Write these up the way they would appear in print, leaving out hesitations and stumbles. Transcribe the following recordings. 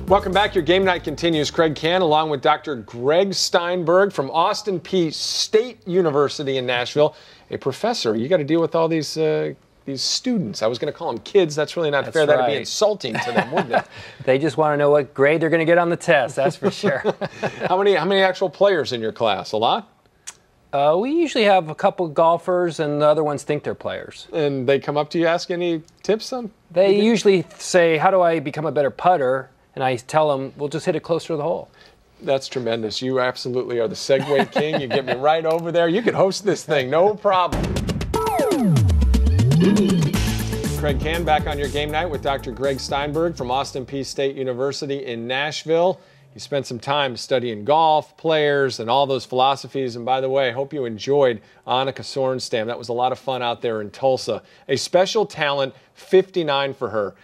Welcome back. Your game night continues. Craig Kann along with Dr. Greg Steinberg from Austin Peay State University in Nashville. A professor. You got to deal with all these students. I was going to call them kids. That's really not fair. That'd be insulting to them, wouldn't it? They just want to know what grade they're going to get on the test. That's for sure. How many actual players in your class? A lot? We usually have a couple golfers, and the other ones think they're players. And they come up to you, ask any tips on? They usually say, "How do I become a better putter?" And I tell them, "We'll just hit it closer to the hole." That's tremendous. You absolutely are the segue king. You get me right over there. You can host this thing, no problem. Craig Kann back on your game night with Dr. Greg Steinberg from Austin Peay State University in Nashville. He spent some time studying golf, players, and all those philosophies. And by the way, I hope you enjoyed Annika Sorenstam. That was a lot of fun out there in Tulsa. A special talent, 59 for her.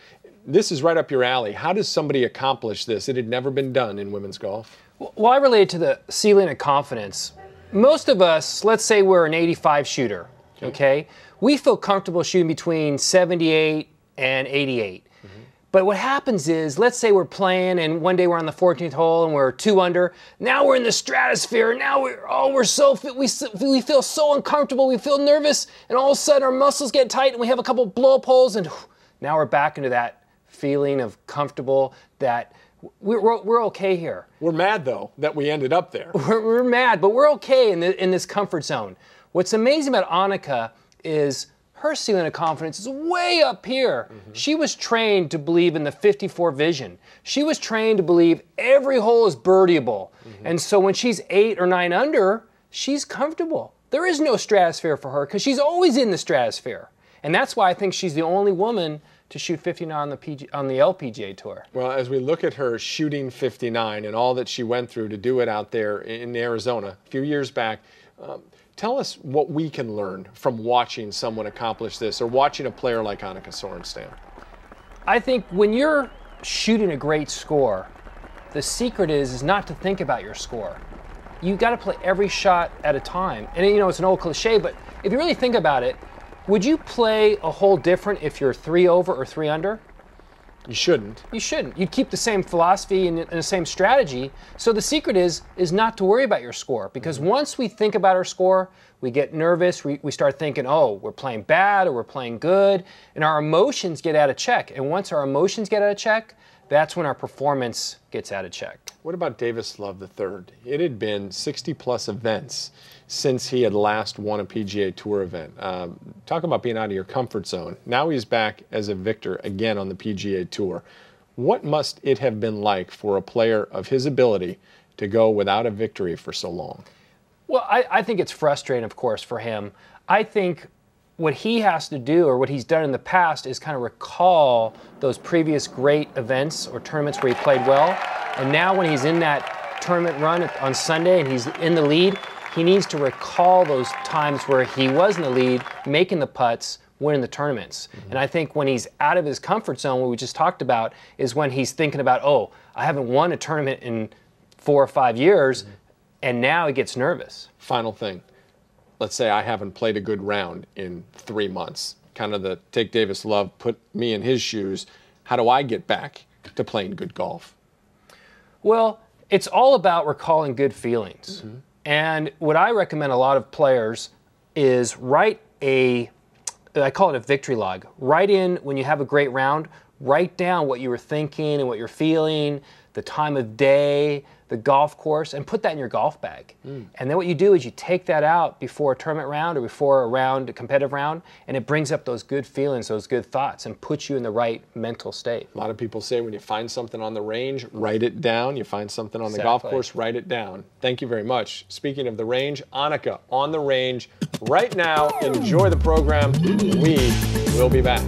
This is right up your alley. How does somebody accomplish this? It had never been done in women's golf. Well, I relate to the ceiling of confidence. Most of us, let's say we're an 85 shooter, okay? We feel comfortable shooting between 78 and 88. But what happens is, let's say we're playing and one day we're on the 14th hole and we're 2 under. Now we're in the stratosphere. Now we're so fit. We feel so uncomfortable. We feel nervous, and all of a sudden our muscles get tight and we have a couple blow-up holes, and now we're back into that feeling of comfortable that we're okay here. We're mad though that we ended up there. We're mad, but we're okay in this comfort zone. What's amazing about Annika is her ceiling of confidence is way up here. She was trained to believe in the 54 vision. She was trained to believe every hole is birdieable. And so when she's 8 or 9 under, she's comfortable. There is no stratosphere for her because she's always in the stratosphere. And that's why I think she's the only woman to shoot 59 on the LPGA Tour. Well, as we look at her shooting 59 and all that she went through to do it out there in Arizona a few years back, tell us what we can learn from watching someone accomplish this or watching a player like Annika Sorenstam. I think when you're shooting a great score, the secret is not to think about your score. You got to play every shot at a time. And you know, it's an old cliche, but if you really think about it, would you play a hole different if you're 3 over or 3 under? You shouldn't. You shouldn't. You'd keep the same philosophy and the same strategy. So the secret is not to worry about your score, because once we think about our score, we get nervous. We start thinking, oh, we're playing bad or we're playing good, and our emotions get out of check. And once our emotions get out of check, that's when our performance gets out of check. What about Davis Love III? It had been 60-plus events since he had last won a PGA Tour event. Talk about being out of your comfort zone. Now he's back as a victor again on the PGA Tour. What must it have been like for a player of his ability to go without a victory for so long? Well, I think it's frustrating, of course, for him. I think what he has to do, or what he's done in the past, is kind of recall those previous great events or tournaments where he played well. And now when he's in that tournament run on Sunday and he's in the lead, he needs to recall those times where he was in the lead, making the putts, winning the tournaments. And I think when he's out of his comfort zone, what we just talked about, is when he's thinking about, oh, I haven't won a tournament in 4 or 5 years, and now he gets nervous. Final thing. Let's say I haven't played a good round in 3 months. Kind of the take Davis Love, put me in his shoes. How do I get back to playing good golf? Well, it's all about recalling good feelings. And what I recommend a lot of players is write I call it a victory log. Write in, when you have a great round, write down what you were thinking and what you're feeling, the time of day, the golf course, and put that in your golf bag. And then what you do is you take that out before a tournament round or before a competitive round, and it brings up those good feelings, those good thoughts, and puts you in the right mental state. A lot of people say when you find something on the range, write it down. You find something on the golf course, write it down. Thank you very much. Speaking of the range, Annika on the range right now. Enjoy the program. We will be back.